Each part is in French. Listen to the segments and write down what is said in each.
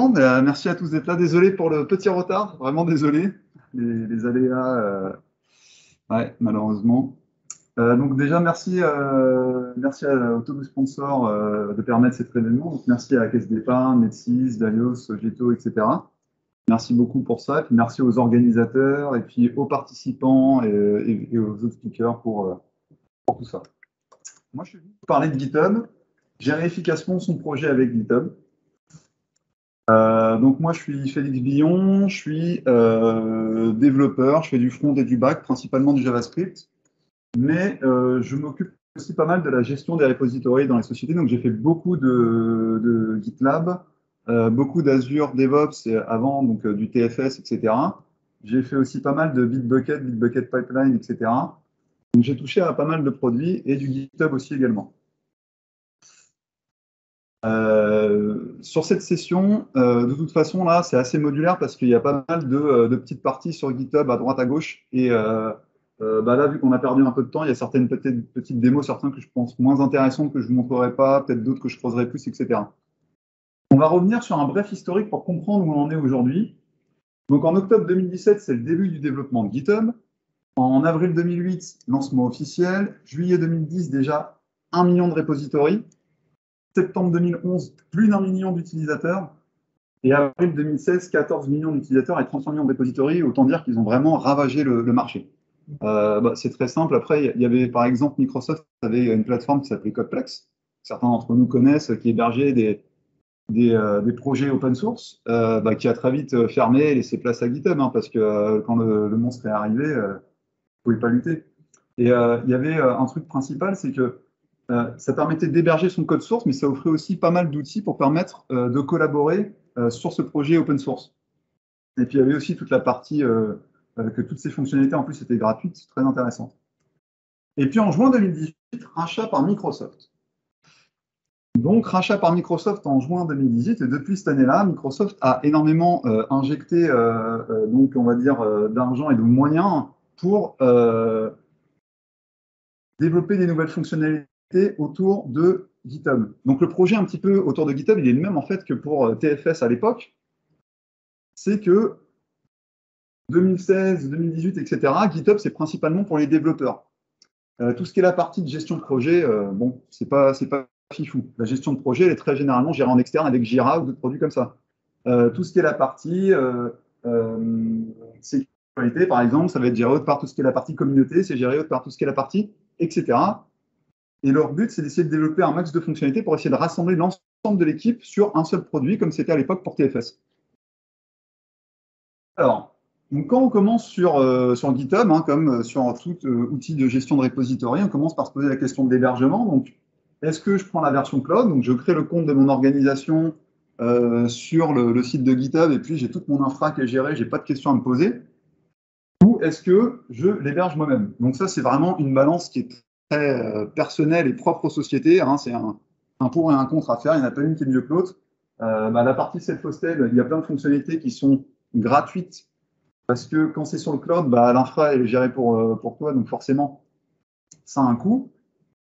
Bon, merci à tous d'être là. Désolé pour le petit retard, vraiment désolé. Les aléas, ouais, malheureusement. Donc déjà, merci à Autobus Sponsor de permettre cet événement. Donc, merci à Caisse d'Épargne, Metis, Valios, Sogeto, etc. Merci beaucoup pour ça. Et puis merci aux organisateurs et puis aux participants et aux autres speakers pour tout ça. Moi, je suis venu vous parler de GitHub, gérer efficacement son projet avec GitHub. Donc moi, je suis Félix Billon, je suis développeur, je fais du front et du back, principalement du JavaScript, mais je m'occupe aussi pas mal de la gestion des repositories dans les sociétés. Donc j'ai fait beaucoup de GitLab, beaucoup d'Azure DevOps et avant, donc du TFS, etc. J'ai fait aussi pas mal de Bitbucket, Bitbucket Pipeline, etc. Donc j'ai touché à pas mal de produits et du GitHub aussi également. Sur cette session, de toute façon, là, c'est assez modulaire parce qu'il y a pas mal de petites parties sur GitHub à droite, à gauche. Et bah là, vu qu'on a perdu un peu de temps, il y a certaines petites démos, certains que je pense moins intéressantes que je ne vous montrerai pas, peut-être d'autres que je creuserai plus, etc. On va revenir sur un bref historique pour comprendre où on en est aujourd'hui. Donc en octobre 2017, c'est le début du développement de GitHub. En avril 2008, lancement officiel. Juillet 2010, déjà 1 million de repositories. Septembre 2011, plus d'1 million d'utilisateurs. Et avril 2016, 14 millions d'utilisateurs et 35 millions de repositories. Autant dire qu'ils ont vraiment ravagé le marché. C'est très simple. Après, il y avait par exemple Microsoft avait une plateforme qui s'appelait Codeplex. Certains d'entre nous connaissent, qui hébergeait des projets open source, qui a très vite fermé et laissé place à GitHub, parce que quand le monstre est arrivé, vous ne pouvez pas lutter. Et il y avait un truc principal, c'est que ça permettait d'héberger son code source, mais ça offrait aussi pas mal d'outils pour permettre de collaborer sur ce projet open source. Et puis il y avait aussi toute la partie que toutes ces fonctionnalités en plus étaient gratuites, très intéressant. Et puis en juin 2018, rachat par Microsoft. Donc rachat par Microsoft en juin 2018, et depuis cette année-là, Microsoft a énormément injecté donc on va dire d'argent et de moyens pour développer des nouvelles fonctionnalités autour de GitHub. Donc le projet un petit peu autour de GitHub, il est le même en fait que pour TFS à l'époque. C'est que 2016, 2018, etc., GitHub, c'est principalement pour les développeurs. Tout ce qui est la partie de gestion de projet, bon, c'est pas fifou. La gestion de projet, elle est très généralement gérée en externe avec Jira ou d'autres produits comme ça. Tout ce qui est la partie sécurité, par exemple, ça va être géré par tout ce qui est la partie communauté, c'est géré par tout ce qui est la partie, etc. Et leur but, c'est d'essayer de développer un max de fonctionnalités pour essayer de rassembler l'ensemble de l'équipe sur un seul produit, comme c'était à l'époque pour TFS. Alors, donc quand on commence sur GitHub, comme sur tout outil de gestion de repository, on commence par se poser la question de l'hébergement. Donc, est-ce que je prends la version cloud? Donc, je crée le compte de mon organisation sur le site de GitHub et puis j'ai toute mon infra qui est gérée, j'ai pas de questions à me poser. Ou est-ce que je l'héberge moi-même? Donc ça, c'est vraiment une balance qui est très personnelle et propre aux sociétés. C'est un pour et un contre à faire. Il n'y en a pas une qui est mieux que l'autre. La partie self-hosted, il y a plein de fonctionnalités qui sont gratuites parce que quand c'est sur le cloud, l'infra est gérée pour toi, donc forcément, ça a un coût.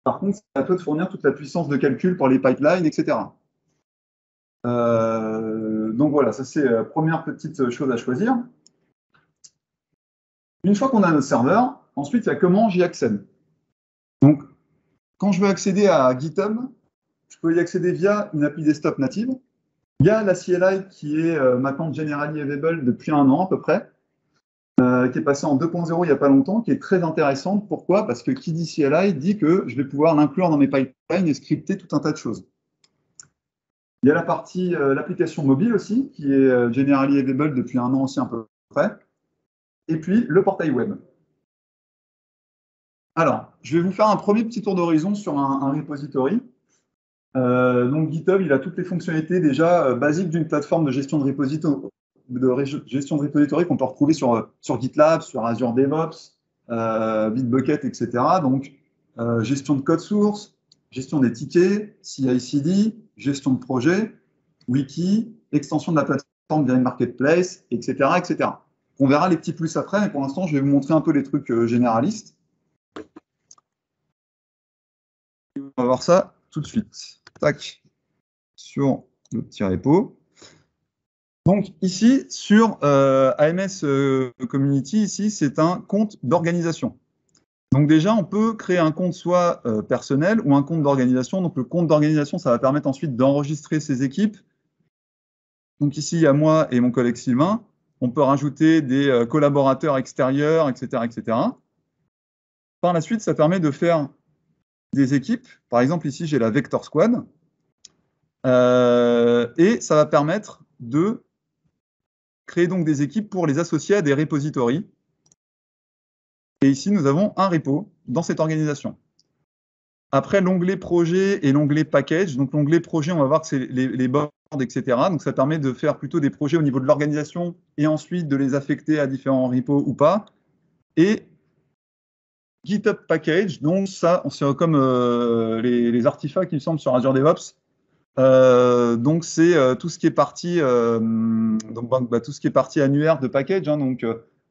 Par contre, c'est à toi de fournir toute la puissance de calcul pour les pipelines, etc. Donc voilà, ça c'est la première petite chose à choisir. Une fois qu'on a notre serveur, ensuite, il y a comment j'y accède. Donc, quand je veux accéder à GitHub, je peux y accéder via une API desktop native. Il y a la CLI qui est maintenant generally available depuis 1 an à peu près, qui est passée en 2.0 il n'y a pas longtemps, qui est très intéressante. Pourquoi? Parce que qui dit CLI dit que je vais pouvoir l'inclure dans mes pipelines et scripter tout un tas de choses. Il y a la partie, l'application mobile aussi, qui est generally available depuis 1 an aussi à peu près. Et puis, le portail web. Alors, je vais vous faire un premier petit tour d'horizon sur un repository. Donc GitHub, il a toutes les fonctionnalités déjà basiques d'une plateforme de gestion de repository qu'on peut retrouver sur GitLab, sur Azure DevOps, Bitbucket, etc. Donc gestion de code source, gestion des tickets, CI/CD, gestion de projet, wiki, extension de la plateforme via une marketplace, etc., etc. On verra les petits plus après, mais pour l'instant, je vais vous montrer un peu les trucs généralistes. On va voir ça tout de suite. Tac, sur le petit repo. Donc ici, sur AMS Community, ici, c'est un compte d'organisation. Donc déjà, on peut créer un compte soit personnel ou un compte d'organisation. Donc le compte d'organisation, ça va permettre ensuite d'enregistrer ses équipes. Donc ici, il y a moi et mon collègue Sylvain. On peut rajouter des collaborateurs extérieurs, etc., etc. Par la suite, ça permet de faire des équipes. Par exemple, ici, j'ai la Vector Squad. Et ça va permettre de créer donc des équipes pour les associer à des repositories. Et ici, nous avons un repo dans cette organisation. Après, l'onglet projet et l'onglet package. Donc, l'onglet projet, on va voir que c'est les boards, etc. Donc, ça permet de faire plutôt des projets au niveau de l'organisation et ensuite de les affecter à différents repos ou pas. Et GitHub package, donc ça, c'est comme les artefacts, il me semble, sur Azure DevOps. Donc, c'est tout ce qui est partie, tout ce qui est partie annuaire de package. Hein. Donc,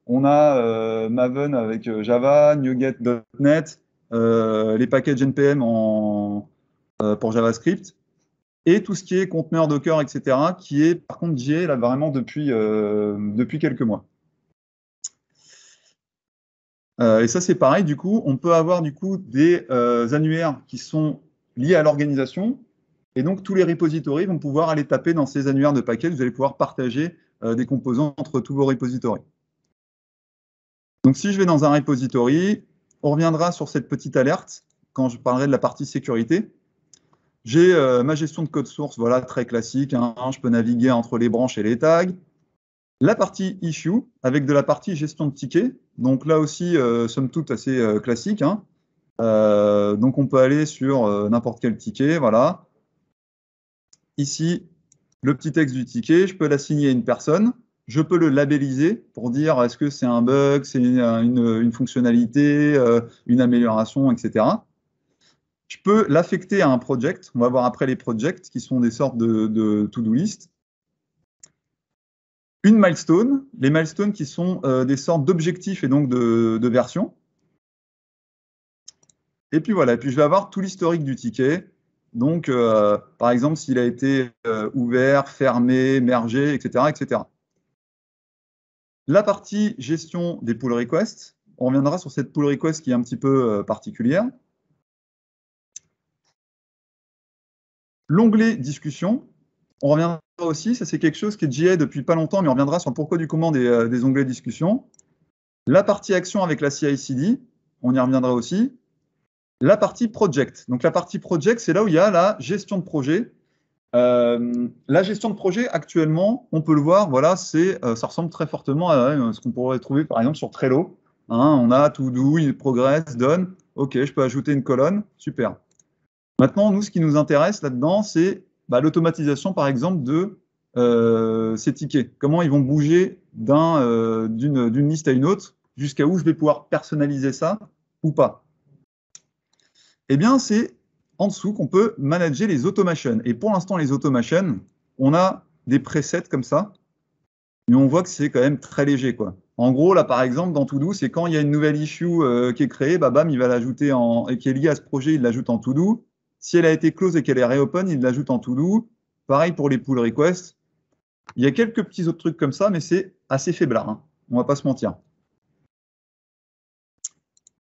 on a Maven avec Java, NuGet.NET, les packages NPM pour JavaScript, et tout ce qui est conteneur Docker, etc., qui est par contre GA là vraiment depuis quelques mois. Et ça, c'est pareil. Du coup, on peut avoir du coup des annuaires qui sont liés à l'organisation. Et donc, tous les repositories vont pouvoir aller taper dans ces annuaires de paquets. Vous allez pouvoir partager des composants entre tous vos repositories. Donc, si je vais dans un repository, on reviendra sur cette petite alerte quand je parlerai de la partie sécurité. J'ai ma gestion de code source, voilà, très classique. Hein, je peux naviguer entre les branches et les tags. La partie issue, avec de la partie gestion de tickets. Donc là aussi, somme toute, assez classique. Hein. Donc, on peut aller sur n'importe quel ticket, voilà. Ici, le petit texte du ticket, je peux l'assigner à une personne, je peux le labelliser pour dire est-ce que c'est un bug, c'est une fonctionnalité, une amélioration, etc. Je peux l'affecter à un project. On va voir après les projects qui sont des sortes de to-do list. Une milestone, les milestones qui sont des sortes d'objectifs et donc de versions. Et puis voilà, et puis je vais avoir tout l'historique du ticket. Donc, par exemple, s'il a été ouvert, fermé, mergé, etc., etc. La partie gestion des pull requests, on reviendra sur cette pull request qui est un petit peu particulière. L'onglet discussion, on reviendra aussi, ça c'est quelque chose qui est GA depuis pas longtemps, mais on reviendra sur le pourquoi du comment des onglets discussion. La partie action avec la CI/CD, on y reviendra aussi. La partie project. Donc la partie project, c'est là où il y a la gestion de projet. La gestion de projet, actuellement, on peut le voir, voilà, ça ressemble très fortement à ce qu'on pourrait trouver, par exemple, sur Trello. Hein, on a to do, il progresse, done. OK, je peux ajouter une colonne. Super. Maintenant, nous, ce qui nous intéresse là-dedans, c'est l'automatisation, par exemple, de ces tickets. Comment ils vont bouger d'une liste à une autre, jusqu'à où je vais pouvoir personnaliser ça ou pas. Eh bien, c'est en dessous qu'on peut manager les automations. Et pour l'instant, les automations, on a des presets comme ça, mais on voit que c'est quand même très léger, quoi. En gros, là, par exemple, dans To-Do, c'est quand il y a une nouvelle issue qui est créée, bam, il va l'ajouter et qui est liée à ce projet, il l'ajoute en To-Do. Si elle a été close et qu'elle est reopen, il l'ajoute en To-Do. Pareil pour les pull requests. Il y a quelques petits autres trucs comme ça, mais c'est assez faiblard, hein. On va pas se mentir.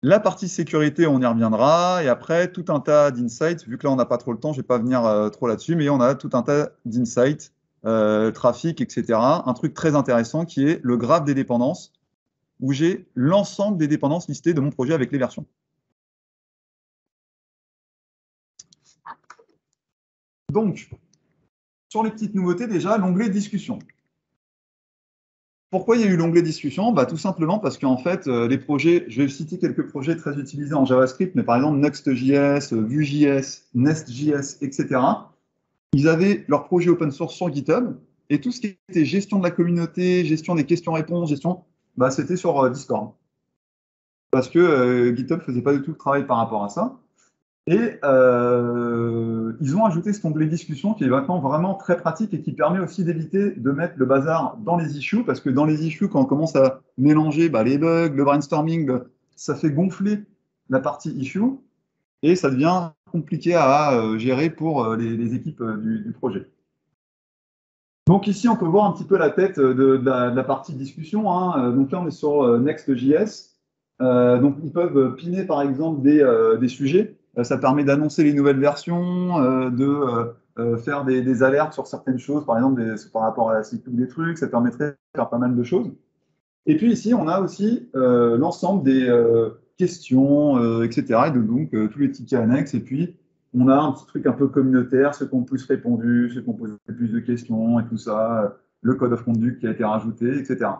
La partie sécurité, on y reviendra. Et après, tout un tas d'insights. Vu que là, on n'a pas trop le temps, je ne vais pas venir trop là-dessus, mais on a tout un tas d'insights, trafic, etc. Un truc très intéressant qui est le graphe des dépendances, où j'ai l'ensemble des dépendances listées de mon projet avec les versions. Donc, sur les petites nouveautés, déjà, l'onglet discussion. Pourquoi il y a eu l'onglet discussion? Tout simplement parce qu'en fait, les projets, je vais citer quelques projets très utilisés en JavaScript, mais par exemple Next.js, Vue.js, Nest.js, etc. Ils avaient leur projet open source sur GitHub, et tout ce qui était gestion de la communauté, gestion des questions-réponses, c'était sur Discord. Parce que GitHub ne faisait pas du tout le travail par rapport à ça. Et ils ont ajouté cet onglet discussion qui est maintenant vraiment très pratique et qui permet aussi d'éviter de mettre le bazar dans les issues, parce que dans les issues, quand on commence à mélanger les bugs, le brainstorming, ça fait gonfler la partie issue et ça devient compliqué à gérer pour les équipes du projet. Donc ici, on peut voir un petit peu la tête de la partie discussion, hein. Donc là, on est sur Next.js. Donc ils peuvent piner par exemple des sujets. Ça permet d'annoncer les nouvelles versions, de faire des alertes sur certaines choses, par exemple par rapport à la cycle des trucs. Ça permettrait de faire pas mal de choses. Et puis ici, on a aussi l'ensemble des questions, etc. Et donc tous les tickets annexes. Et puis, on a un petit truc un peu communautaire, ceux qui ont plus répondu, ceux qui ont posé plus de questions et tout ça, le code of conduct qui a été rajouté, etc.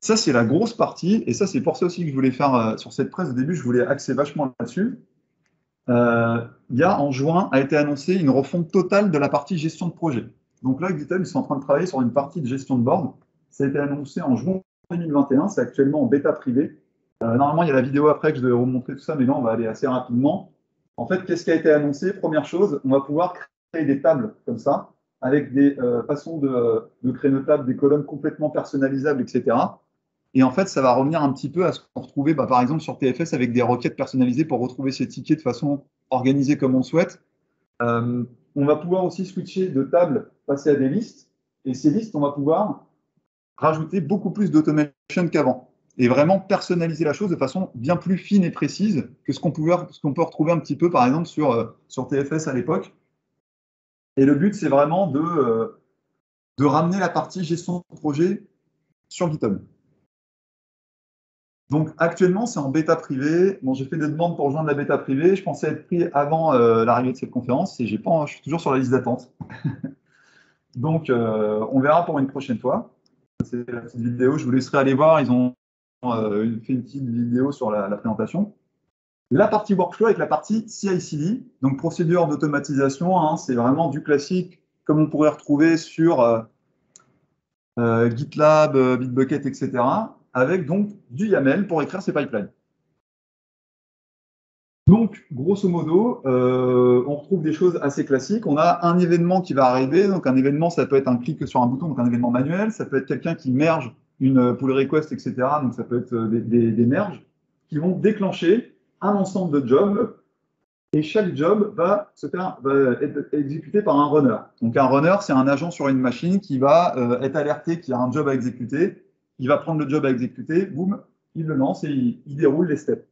Ça, c'est la grosse partie. Et ça, c'est pour ça aussi que je voulais faire sur cette presse au début, je voulais axer vachement là-dessus. Il y a en juin a été annoncé une refonte totale de la partie gestion de projet. Donc là, GitHub, ils sont en train de travailler sur une partie de gestion de board. Ça a été annoncé en juin 2021, c'est actuellement en bêta privée. Normalement, il y a la vidéo après que je vais vous montrer tout ça, mais là, on va aller assez rapidement. En fait, qu'est-ce qui a été annoncé? Première chose, on va pouvoir créer des tables comme ça, avec des façons de créer nos tables, des colonnes complètement personnalisables, etc. Et en fait, ça va revenir un petit peu à ce qu'on retrouvait, par exemple, sur TFS avec des requêtes personnalisées pour retrouver ces tickets de façon organisée comme on souhaite. On va pouvoir aussi switcher de table, passer à des listes. Et ces listes, on va pouvoir rajouter beaucoup plus d'automation qu'avant. Et vraiment personnaliser la chose de façon bien plus fine et précise que ce qu'on peut retrouver un petit peu, par exemple, sur TFS à l'époque. Et le but, c'est vraiment de ramener la partie gestion de projet sur GitHub. Donc actuellement, c'est en bêta privée. Bon, j'ai fait des demandes pour rejoindre la bêta privée. Je pensais être pris avant l'arrivée de cette conférence et je suis toujours sur la liste d'attente. Donc, on verra pour une prochaine fois. C'est la petite vidéo. Je vous laisserai aller voir. Ils ont fait une petite vidéo sur la présentation. La partie workflow avec la partie CI/CD, donc procédure d'automatisation, hein, c'est vraiment du classique comme on pourrait retrouver sur GitLab, Bitbucket, etc. avec donc du YAML pour écrire ces pipelines. Donc, grosso modo, on retrouve des choses assez classiques. On a un événement qui va arriver. Donc, un événement, ça peut être un clic sur un bouton, donc un événement manuel. Ça peut être quelqu'un qui merge une pull request, etc. Donc, ça peut être des merges qui vont déclencher un ensemble de jobs. Et chaque job va être exécuté par un runner. Donc, un runner, c'est un agent sur une machine qui va être alerté qu'il y a un job à exécuter. Il va prendre le job à exécuter, boum, il le lance et il déroule les steps.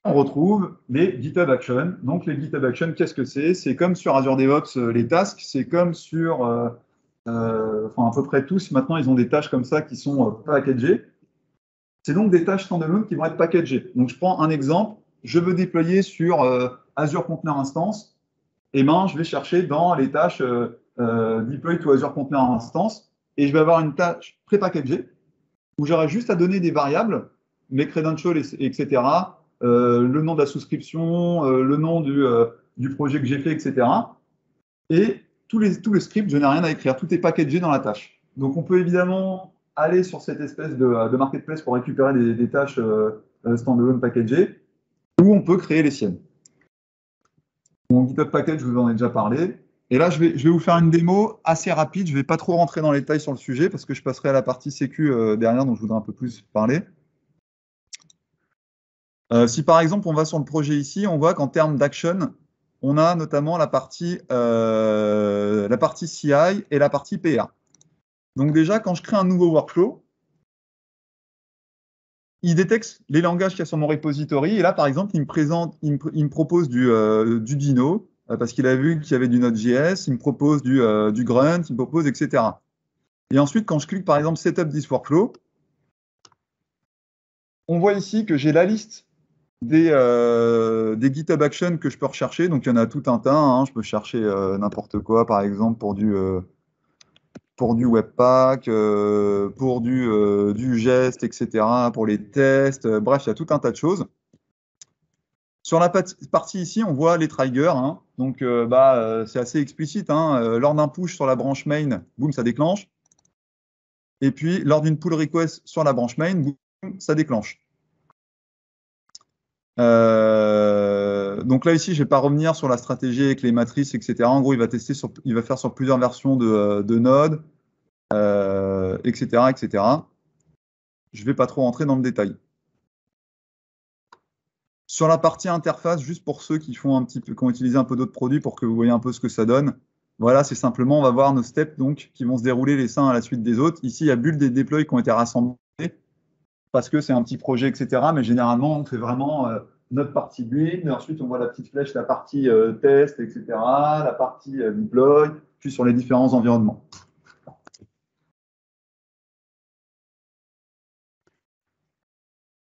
On retrouve les GitHub Actions. Donc, les GitHub Actions, qu'est-ce que c'est? C'est comme sur Azure DevOps, les tasks. C'est comme sur, à peu près tous, maintenant, ils ont des tâches comme ça qui sont packagées. C'est donc des tâches standalone qui vont être packagées. Donc, je prends un exemple. Je veux déployer sur Azure Container Instance. Et ben, je vais chercher dans les tâches Deploy to Azure Container Instance. Et je vais avoir une tâche pré-packagée où j'aurai juste à donner des variables, mes credentials, etc., le nom de la souscription, le nom du projet que j'ai fait, etc. Et tout le script, je n'ai rien à écrire. Tout est packagé dans la tâche. Donc, on peut évidemment aller sur cette espèce de marketplace pour récupérer des tâches standalone packagées, ou on peut créer les siennes. Mon GitHub Package, je vous en ai déjà parlé. Et là, je vais vous faire une démo assez rapide. Je ne vais pas trop rentrer dans les détails sur le sujet parce que je passerai à la partie sécu derrière, dont je voudrais un peu plus parler. Si par exemple, on va sur le projet ici, on voit qu'en termes d'action, on a notamment la partie CI et la partie PA. Donc déjà, quand je crée un nouveau workflow, il détecte les langages qu'il y a sur mon repository. Et là, par exemple, il me propose du Dino, parce qu'il a vu qu'il y avait du Node.js, il me propose du Grunt, il me propose, etc. Et ensuite, quand je clique, par exemple, Setup this workflow, on voit ici que j'ai la liste des GitHub Actions que je peux rechercher. Donc, il y en a tout un tas, hein. Je peux chercher n'importe quoi, par exemple, pour du Webpack, pour du geste, etc., pour les tests. Bref, il y a tout un tas de choses. Sur la partie ici, on voit les triggers. Hein. Donc, c'est assez explicite. Hein. Lors d'un push sur la branche main, boum, ça déclenche. Et puis, lors d'une pull request sur la branche main, boum, ça déclenche. Donc là, ici, je ne vais pas revenir sur la stratégie avec les matrices, etc. En gros, il va faire sur plusieurs versions de Node, etc., etc. Je ne vais pas trop rentrer dans le détail. Sur la partie interface, juste pour ceux qui font un petit peu, qui ont utilisé un peu d'autres produits pour que vous voyez un peu ce que ça donne. Voilà, c'est simplement, on va voir nos steps donc, qui vont se dérouler les uns à la suite des autres. Ici, il y a build et deploy qui ont été rassemblés parce que c'est un petit projet, etc. Mais généralement, on fait vraiment notre partie build. Ensuite, on voit la petite flèche, la partie test, etc. La partie deploy, puis sur les différents environnements.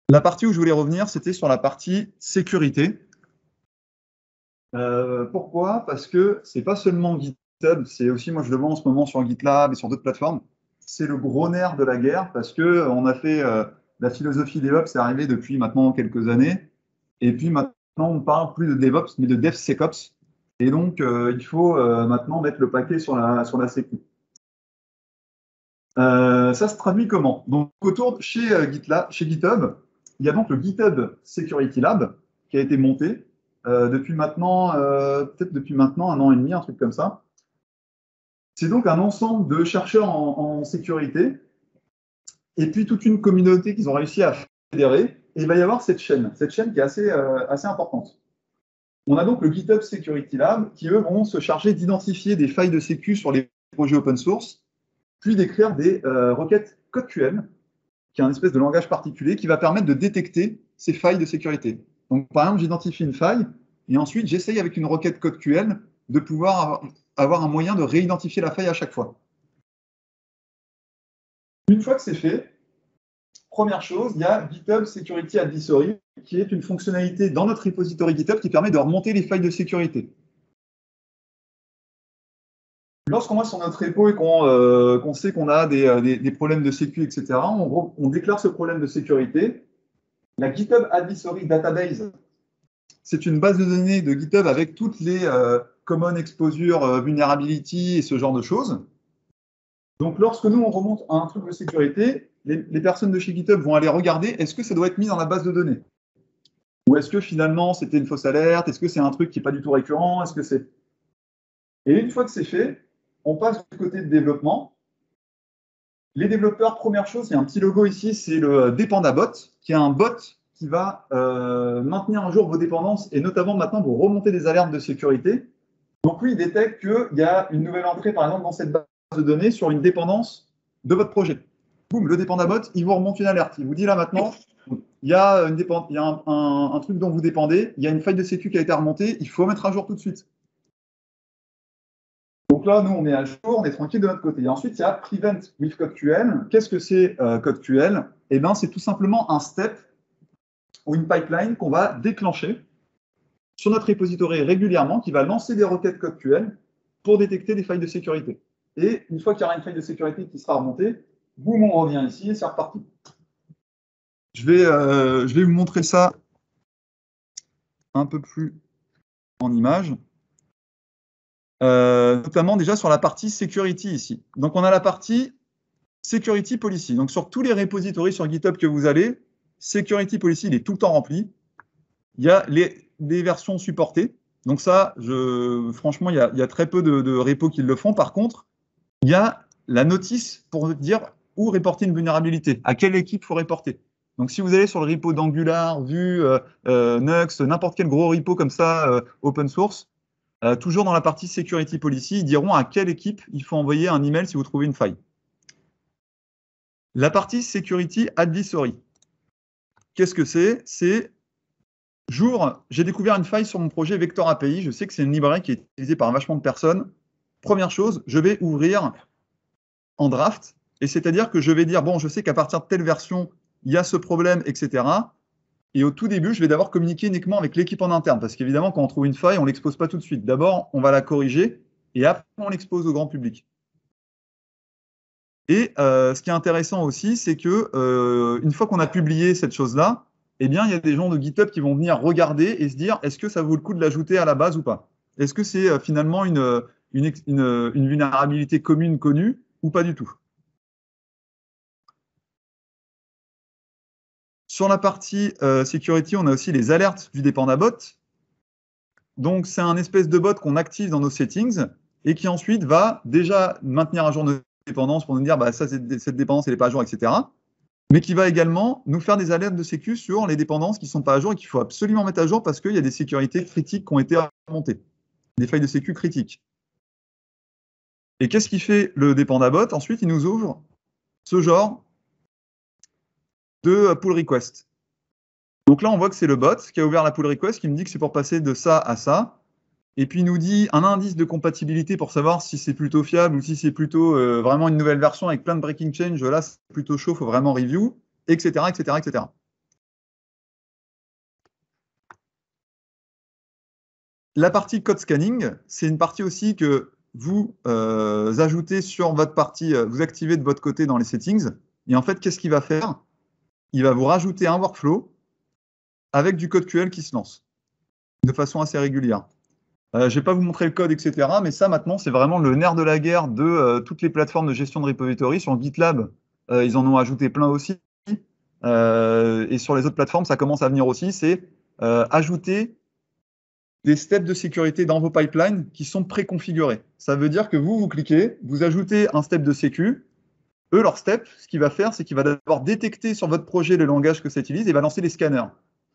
La partie où je voulais revenir, c'était sur la partie sécurité. Pourquoi? Parce que c'est pas seulement GitHub, c'est aussi, moi je le vois en ce moment sur GitLab et sur d'autres plateformes, c'est le gros nerf de la guerre parce que on a fait la philosophie DevOps, c'est arrivé depuis maintenant quelques années, et puis maintenant on parle plus de DevOps mais de DevSecOps, et donc il faut maintenant mettre le paquet sur la sécu. Ça se traduit comment? Donc chez GitHub, il y a donc le GitHub Security Lab qui a été monté depuis maintenant, peut-être depuis maintenant 1 an et demi, un truc comme ça. C'est donc un ensemble de chercheurs en sécurité et puis toute une communauté qu'ils ont réussi à fédérer. Et il va y avoir cette chaîne qui est assez importante. On a donc le GitHub Security Lab qui, eux, vont se charger d'identifier des failles de sécu sur les projets open source, puis d'écrire des requêtes CodeQL, qui est un espèce de langage particulier qui va permettre de détecter ces failles de sécurité. Donc, par exemple, j'identifie une faille et ensuite j'essaye avec une requête CodeQL de pouvoir avoir un moyen de réidentifier la faille à chaque fois. Une fois que c'est fait, première chose, il y a GitHub Security Advisory, qui est une fonctionnalité dans notre repository GitHub qui permet de remonter les failles de sécurité. Lorsqu'on va sur notre repo et qu'on sait qu'on a des problèmes de sécu, etc., on déclare ce problème de sécurité. La GitHub Advisory Database, c'est une base de données de GitHub avec toutes les common exposure, vulnerability et ce genre de choses. Donc, lorsque nous, on remonte à un truc de sécurité, les personnes de chez GitHub vont aller regarder, est-ce que ça doit être mis dans la base de données? Ou est-ce que finalement, c'était une fausse alerte? Est-ce que c'est un truc qui n'est pas du tout récurrent? Est-ce que c'est... Et une fois que c'est fait, on passe du côté de développement. Les développeurs, première chose, il y a un petit logo ici, c'est le Dependabot, qui est un bot qui va maintenir un jour vos dépendances et notamment maintenant vous remonter des alertes de sécurité. Donc lui, il détecte qu'il y a une nouvelle entrée, par exemple, dans cette base de données sur une dépendance de votre projet. Boum, le Dependabot, il vous remonte une alerte. Il vous dit là maintenant, il y a, un truc dont vous dépendez, il y a une faille de sécu qui a été remontée, il faut mettre à jour tout de suite. Donc là, nous, on est à jour, on est tranquille de notre côté. Et ensuite, il y a Prevent with CodeQL. Qu'est-ce que c'est CodeQL? Eh bien, c'est tout simplement un step ou une pipeline qu'on va déclencher sur notre repository régulièrement, qui va lancer des requêtes CodeQL pour détecter des failles de sécurité. Et une fois qu'il y aura une faille de sécurité qui sera remontée, boum, on revient ici et c'est reparti. Je vais vous montrer ça un peu plus en image. Notamment déjà sur la partie security ici. Donc on a la partie security policy. Donc sur tous les repositories sur GitHub que vous allez, security policy, il est tout le temps rempli. Il y a les versions supportées. Donc ça, franchement, il y a très peu de repos qui le font. Par contre, il y a la notice pour dire où reporter une vulnérabilité, à quelle équipe il faut reporter. Donc si vous allez sur le repo d'Angular, Vue, Nux, n'importe quel gros repo comme ça, open source, toujours dans la partie Security Policy, ils diront à quelle équipe il faut envoyer un email si vous trouvez une faille. La partie Security Advisory. Qu'est-ce que c'est? C'est j'ai découvert une faille sur mon projet Vector API. Je sais que c'est une librairie qui est utilisée par vachement de personnes. Première chose, je vais ouvrir en draft, et c'est-à-dire que je vais dire, bon, je sais qu'à partir de telle version, il y a ce problème, etc. Et au tout début, je vais d'abord communiquer uniquement avec l'équipe en interne, parce qu'évidemment, quand on trouve une faille, on ne l'expose pas tout de suite. D'abord, on va la corriger, et après, on l'expose au grand public. Et ce qui est intéressant aussi, c'est que une fois qu'on a publié cette chose-là, eh bien, il y a des gens de GitHub qui vont venir regarder et se dire, est-ce que ça vaut le coup de l'ajouter à la base ou pas? Est-ce que c'est finalement une vulnérabilité commune connue ou pas du tout? Sur la partie security, on a aussi les alertes du Dependabot. Donc, c'est un espèce de bot qu'on active dans nos settings et qui ensuite va déjà maintenir à jour nos dépendances pour nous dire bah, cette dépendance, elle n'est pas à jour, etc. mais qui va également nous faire des alertes de sécu sur les dépendances qui ne sont pas à jour et qu'il faut absolument mettre à jour parce qu'il y a des sécurités critiques qui ont été remontées, des failles de sécu critiques. Et qu'est-ce qui fait le dépendabot? Ensuite, il nous ouvre ce genre de pull request. Donc là, on voit que c'est le bot qui a ouvert la pull request, qui me dit que c'est pour passer de ça à ça. Et puis il nous dit un indice de compatibilité pour savoir si c'est plutôt fiable ou si c'est plutôt vraiment une nouvelle version avec plein de breaking change. Là, c'est plutôt chaud, il faut vraiment review, etc., etc., etc. La partie code scanning, c'est une partie aussi que vous ajoutez sur votre partie, vous activez de votre côté dans les settings. Et en fait, qu'est-ce qu'il va faire? Il va vous rajouter un workflow avec du code QL qui se lance de façon assez régulière. Je ne vais pas vous montrer le code, etc. Mais ça, maintenant, c'est vraiment le nerf de la guerre de toutes les plateformes de gestion de repository. Sur GitLab, ils en ont ajouté plein aussi. Et sur les autres plateformes, ça commence à venir aussi. C'est ajouter des steps de sécurité dans vos pipelines qui sont préconfigurés. Ça veut dire que vous cliquez, vous ajoutez un step de sécu. Eux, leur step, ce qu'il va faire, c'est qu'il va d'abord détecter sur votre projet le langage que ça utilise et va lancer des scanners.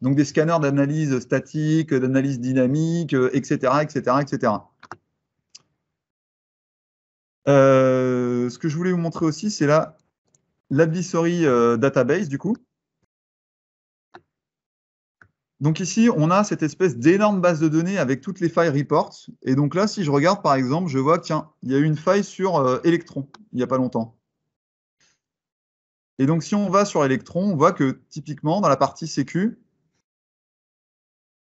Donc des scanners d'analyse statique, d'analyse dynamique, etc., etc., etc. Ce que je voulais vous montrer aussi, c'est l'advisory database, du coup. Donc ici, on a cette espèce d'énorme base de données avec toutes les failles reports. Et donc là, si je regarde, par exemple, je vois, tiens, il y a eu une faille sur Electron, il n'y a pas longtemps. Et donc, si on va sur Electron, on voit que, typiquement, dans la partie sécu,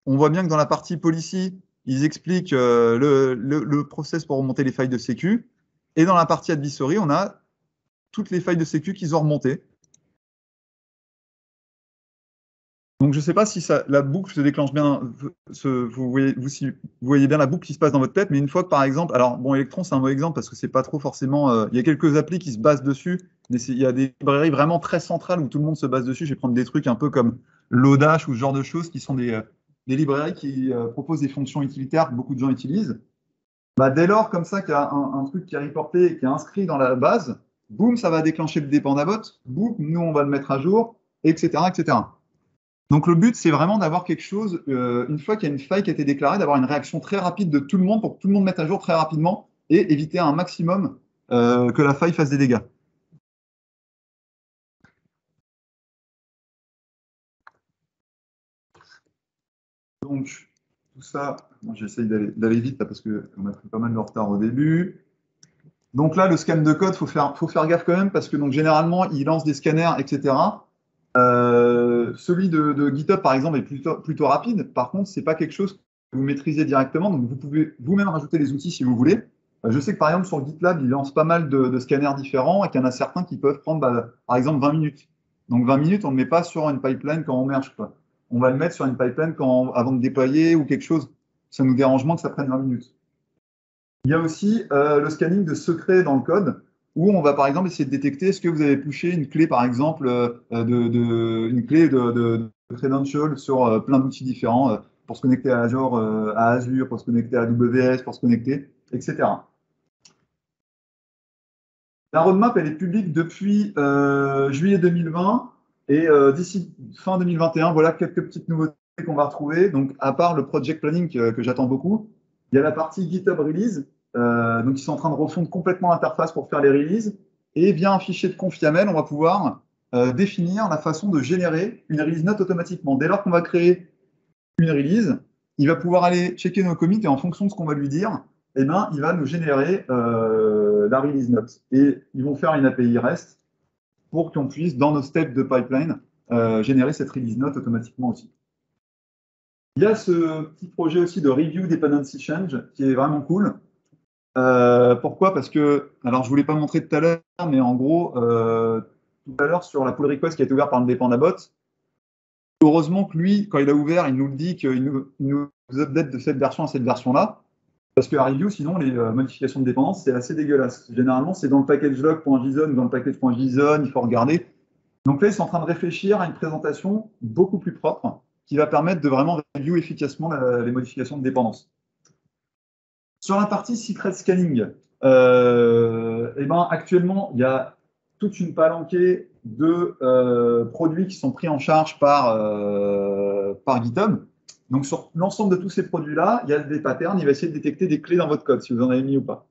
on voit bien que dans la partie policy, ils expliquent le process pour remonter les failles de sécu. Et dans la partie advisory, on a toutes les failles de sécu qu'ils ont remontées. Donc, je ne sais pas si la boucle se déclenche bien, vous voyez bien la boucle qui se passe dans votre tête, mais une fois que, par exemple, alors, bon, Electron, c'est un mauvais exemple parce que c'est pas trop forcément. Il y a quelques applis qui se basent dessus, mais il y a des librairies vraiment très centrales où tout le monde se base dessus. Je vais prendre des trucs un peu comme Lodash ou ce genre de choses qui sont des librairies qui proposent des fonctions utilitaires que beaucoup de gens utilisent. Bah, dès lors, comme ça, qu'il y a un truc qui est reporté et qui est inscrit dans la base, boum, ça va déclencher le dépendabot, boum, nous, on va le mettre à jour, etc., etc. Donc le but, c'est vraiment d'avoir quelque chose, une fois qu'il y a une faille qui a été déclarée, d'avoir une réaction très rapide de tout le monde pour que tout le monde mette à jour très rapidement et éviter un maximum que la faille fasse des dégâts. Donc, tout ça, j'essaye d'aller vite là, parce qu'on a pris pas mal de retard au début. Donc là, le scan de code, faut faire gaffe quand même, parce que donc, généralement, il lance des scanners, etc. Celui de GitHub, par exemple, est plutôt rapide. Par contre, ce n'est pas quelque chose que vous maîtrisez directement. Donc, vous pouvez vous-même rajouter les outils si vous voulez. Je sais que, par exemple, sur GitLab, il lance pas mal de scanners différents et qu'il y en a certains qui peuvent prendre, par exemple, 20 minutes. Donc, 20 minutes, on ne le met pas sur une pipeline quand on merge, quoi. On va le mettre sur une pipeline avant de déployer ou quelque chose. Ça nous dérange moins que ça prenne 20 minutes. Il y a aussi le scanning de secrets dans le code, où on va par exemple essayer de détecter est-ce que vous avez pushé une clé, par exemple, une clé de credential sur plein d'outils différents pour se connecter à Azure, pour se connecter à AWS, pour se connecter, etc. La roadmap, elle est publique depuis juillet 2020 et d'ici fin 2021, voilà quelques petites nouveautés qu'on va retrouver. Donc, à part le project planning que j'attends beaucoup, il y a la partie GitHub Release. Donc, ils sont en train de refondre complètement l'interface pour faire les releases. Et via un fichier de conf YAML, on va pouvoir définir la façon de générer une release note automatiquement. Dès lors qu'on va créer une release, il va pouvoir aller checker nos commits et en fonction de ce qu'on va lui dire, eh ben, il va nous générer la release note. Et ils vont faire une API REST pour qu'on puisse, dans nos steps de pipeline, générer cette release note automatiquement aussi. Il y a ce petit projet aussi de review dependency change qui est vraiment cool. Pourquoi? Parce que, alors je ne vous l'ai pas montré tout à l'heure, mais en gros, tout à l'heure sur la pull request qui a été ouverte par le dependabot, heureusement que lui, quand il a ouvert, il nous le dit qu'il nous update de cette version à cette version-là. Parce que la review, sinon, les modifications de dépendance, c'est assez dégueulasse. Généralement, c'est dans le package log.json ou dans le package.json, il faut regarder. Donc là, ils sont en train de réfléchir à une présentation beaucoup plus propre qui va permettre de vraiment review efficacement les modifications de dépendance. Sur la partie secret scanning, eh ben, actuellement, il y a toute une palanquée de produits qui sont pris en charge par GitHub. Donc, sur l'ensemble de tous ces produits-là, il y a des patterns. Il va essayer de détecter des clés dans votre code, si vous en avez mis ou pas.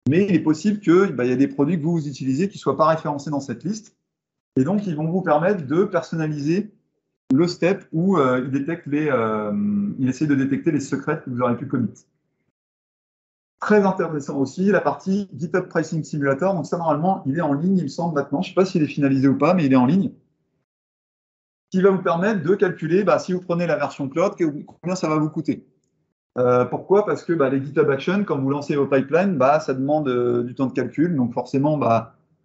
Mais il est possible qu'il y ait des produits que vous utilisez qui ne soient pas référencés dans cette liste. Et donc, ils vont vous permettre de personnaliser le step où il essaie de détecter les secrets que vous aurez pu commit. Très intéressant aussi, la partie GitHub Pricing Simulator. Donc ça, normalement, il est en ligne, il me semble, maintenant. Je ne sais pas s'il est finalisé ou pas, mais il est en ligne. Qui va vous permettre de calculer, si vous prenez la version cloud, combien ça va vous coûter. Pourquoi? Parce que les GitHub Actions, quand vous lancez vos pipelines, ça demande du temps de calcul. Donc forcément,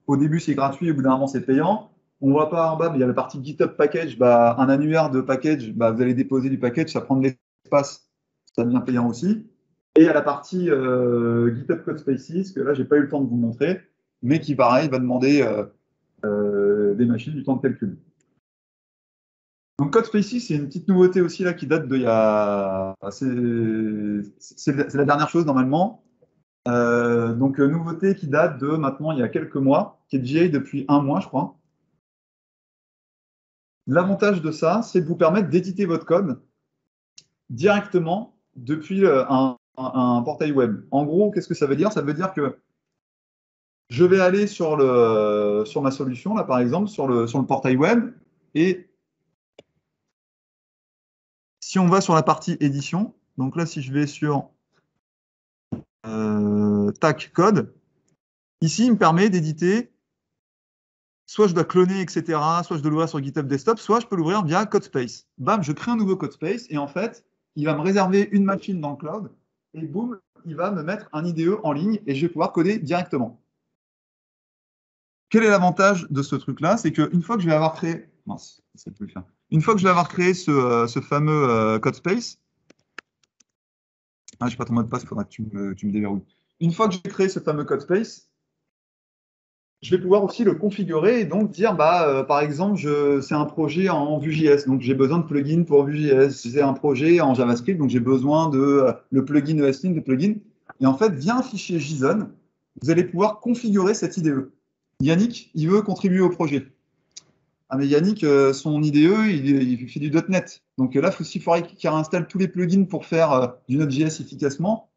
au début, c'est gratuit, au bout d'un moment, c'est payant. On voit pas en bas, mais il y a la partie GitHub Package, un annuaire de package, vous allez déposer du package, ça prend de l'espace, ça devient payant aussi. Et il y a la partie GitHub Codespaces, que là, j'ai pas eu le temps de vous montrer, mais qui, pareil, va demander des machines, du temps de calcul. Donc Codespaces, c'est une petite nouveauté aussi là qui date de il y a. C'est la dernière chose normalement. Donc nouveauté qui date de maintenant il y a quelques mois, qui est GA depuis 1 mois, je crois. L'avantage de ça, c'est de vous permettre d'éditer votre code directement depuis un portail web. En gros, qu'est-ce que ça veut dire? Ça veut dire que je vais aller sur ma solution, là par exemple, sur le portail web, et si on va sur la partie édition, donc là, si je vais sur tac code, ici, il me permet d'éditer, soit je dois cloner, etc., soit je dois l'ouvrir sur GitHub Desktop, soit je peux l'ouvrir via Codespace. Bam, je crée un nouveau Codespace, et en fait, il va me réserver une machine dans le cloud, et boum, il va me mettre un IDE en ligne, et je vais pouvoir coder directement. Quel est l'avantage de ce truc-là? C'est qu'une fois que je vais avoir créé... Mince, ça peut le faire. Une fois que je vais avoir créé ce fameux Codespace, je n'ai pas ton mot de passe, il faudra que tu me déverrouilles. Une fois que j'ai créé ce fameux Codespace, je vais pouvoir aussi le configurer et donc dire, par exemple, c'est un projet en Vue.js, donc j'ai besoin de plugins pour Vue.js. C'est un projet en JavaScript, donc j'ai besoin de le plugin ESLint, de plugin. Et en fait, via un fichier JSON, vous allez pouvoir configurer cette IDE. Yannick, il veut contribuer au projet. Ah, mais Yannick, son IDE, il fait du .NET. Donc là, il faudrait qu'il réinstalle tous les plugins pour faire du Node.js efficacement.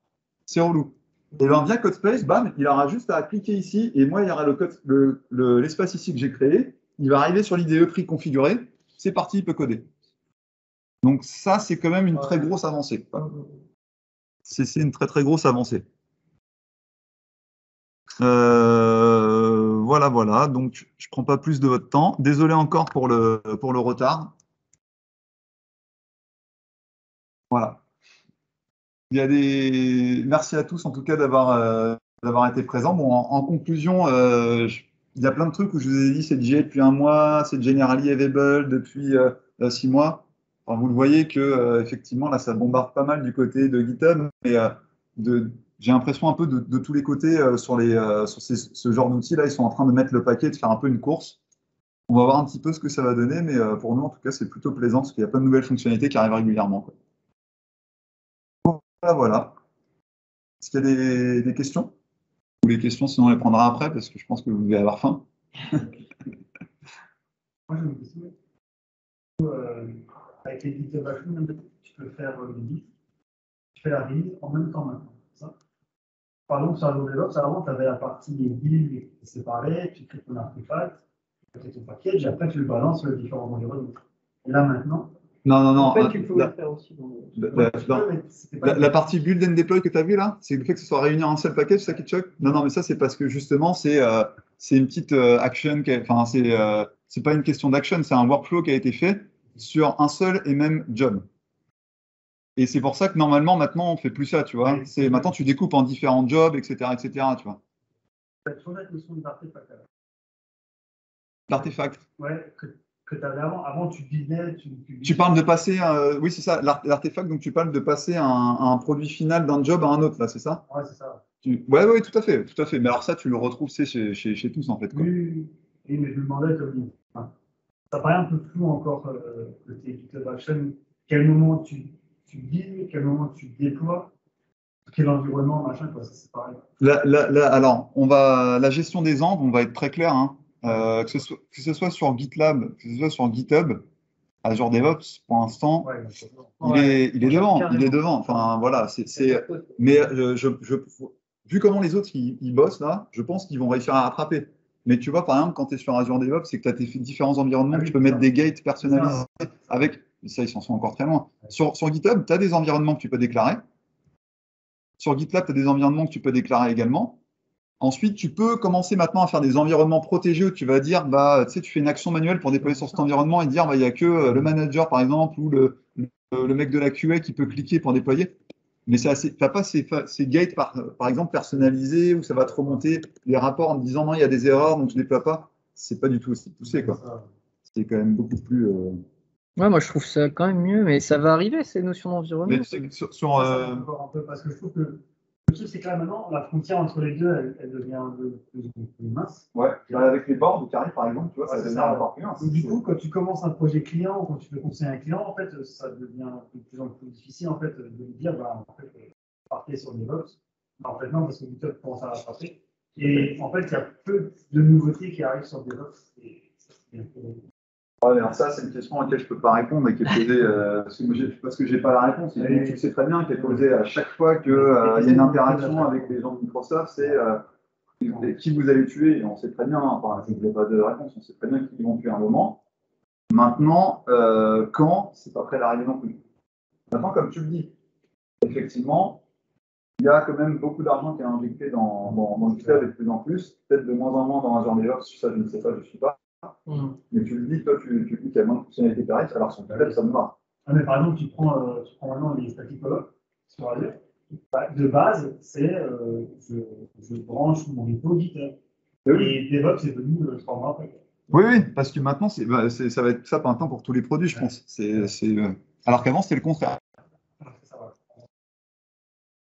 C'est relou. Et bien, via Codespace, bam, il aura juste à cliquer ici, et moi, il y aura l'espace ici que j'ai créé. Il va arriver sur l'IDE préconfiguré. C'est parti, il peut coder. Donc ça, c'est quand même une très grosse avancée. C'est une très, très grosse avancée. Voilà. Donc, je ne prends pas plus de votre temps. Désolé encore pour le retard. Voilà. Merci à tous, en tout cas, d'avoir été présents. Bon, en conclusion, il y a plein de trucs où je vous ai dit c'est GA depuis 1 mois, c'est generally available depuis 6 mois. Enfin, vous le voyez que effectivement là, ça bombarde pas mal du côté de GitHub, mais j'ai l'impression un peu de tous les côtés sur ce genre d'outils là, ils sont en train de mettre le paquet, de faire un peu une course. On va voir un petit peu ce que ça va donner, mais pour nous, en tout cas, c'est plutôt plaisant parce qu'il y a plein de nouvelles fonctionnalités qui arrivent régulièrement, quoi. Voilà. Est-ce qu'il y a des questions? Ou les questions, sinon on les prendra après, parce que je pense que vous devez avoir faim. Moi, j'ai une question. Avec les GitHub Actions, tu peux faire des listes. Tu fais la release en même temps maintenant. Ça. Par exemple, sur Azure DevOps, avant, tu avais la partie build qui était séparée, tu crées ton artefact, tu crées ton package, et après tu le balances sur les différents environnements. Et là, maintenant. Non. En fait, tu pouvais le faire aussi. La partie build and deploy que tu as vu là, c'est le fait que ce soit réuni en un seul package, ça qui te choque? Non, mais ça, c'est parce que justement, c'est une petite action, enfin, c'est pas une question d'action, c'est un workflow qui a été fait sur un seul et même job. Et c'est pour ça que normalement, maintenant, on fait plus ça, tu vois. Maintenant, tu découpes en différents jobs, etc., tu vois. Tu vois la notion d'artefact. L'artefact. Ouais, que tu avais avant. Avant, tu buildais. Tu parles de passer, oui, c'est ça, l'artefact, donc tu parles de passer un produit final d'un job à un autre, là, c'est ça? Ouais, c'est ça. Ouais, tout à fait. Mais alors ça, tu le retrouves, c'est chez tous, en fait, quoi. Oui, mais je me demandais, ça paraît un peu flou encore, le GitHub Action. Quel moment tu builds, quel moment tu déploies, quel environnement, machin, quoi, ça c'est pareil. Alors, la gestion des enves, on va être très clair, hein. que ce soit sur GitLab, que ce soit sur GitHub, Azure DevOps, pour l'instant, Ouais, il est devant. carrément. Il est devant. Enfin, voilà. Mais vu comment les autres ils bossent là, je pense qu'ils vont réussir à rattraper. Mais tu vois, par exemple, quand tu es sur Azure DevOps, c'est que tu as tes différents environnements, tu peux mettre des gates personnalisés avec. Ça, ils s'en sont encore très loin. Sur GitHub, tu as des environnements que tu peux déclarer. Sur GitLab, tu as des environnements que tu peux déclarer également. Ensuite, tu peux commencer maintenant à faire des environnements protégés où tu vas dire, bah, tu sais, tu fais une action manuelle pour déployer sur cet environnement et dire, bah, il n'y a que le manager, par exemple, ou le mec de la QA qui peut cliquer pour déployer. Mais tu n'as pas ces gates, par exemple, personnalisés où ça va te remonter les rapports en te disant, non, il y a des erreurs, donc je ne déploie pas. C'est pas du tout aussi poussé, quoi. C'est quand même beaucoup plus. Ouais, moi je trouve ça quand même mieux, mais ça va arriver ces notions d'environnement. Mais tu sais que encore un peu, parce que je trouve que le truc, c'est que là maintenant, la frontière entre les deux, elle devient de plus en plus mince. Ouais, avec les bords qui arrivent, par exemple, tu vois, ça devient encore plus mince. Donc, du coup, quand tu commences un projet client ou quand tu veux conseiller un client, en fait, ça devient de plus en plus difficile en fait, de lui dire, bah, en fait, partez sur DevOps. En fait, non, parce que GitHub commence à rattraper. Et en fait, il y a peu de nouveautés qui arrivent sur DevOps. Et c'est un peu... Ouais, alors ça, c'est une question à laquelle je ne peux pas répondre et qui est posée parce que je n'ai pas la réponse. Et tu sais très bien qu'elle est posée à chaque fois qu'il y a une interaction avec les gens de Microsoft, c'est qui vous allez tuer. Et on sait très bien, enfin, je n'ai pas de réponse, on sait très bien qui vont tuer à un moment. Maintenant, quand, c'est pas près d'arriver non plus. Maintenant, comme tu le dis, effectivement, il y a quand même beaucoup d'argent qui est injecté dans le GitHub et de plus en plus, peut-être de moins en moins dans Azure DevOps, ça je ne sais pas, je ne suis pas. Mais tu le dis, toi, tu dis qu'il y a moins de fonctionnalités pareilles, alors sur GitHub, ça me va. Ah, mais par exemple, tu prends maintenant les static overflow sur Azure. De base, c'est je branche mon repo GitHub. Et DevOps est venu 3 mois après. Oui, parce que maintenant, ça va être ça maintenant pour tous les produits, je pense. Alors qu'avant, c'était le contraire.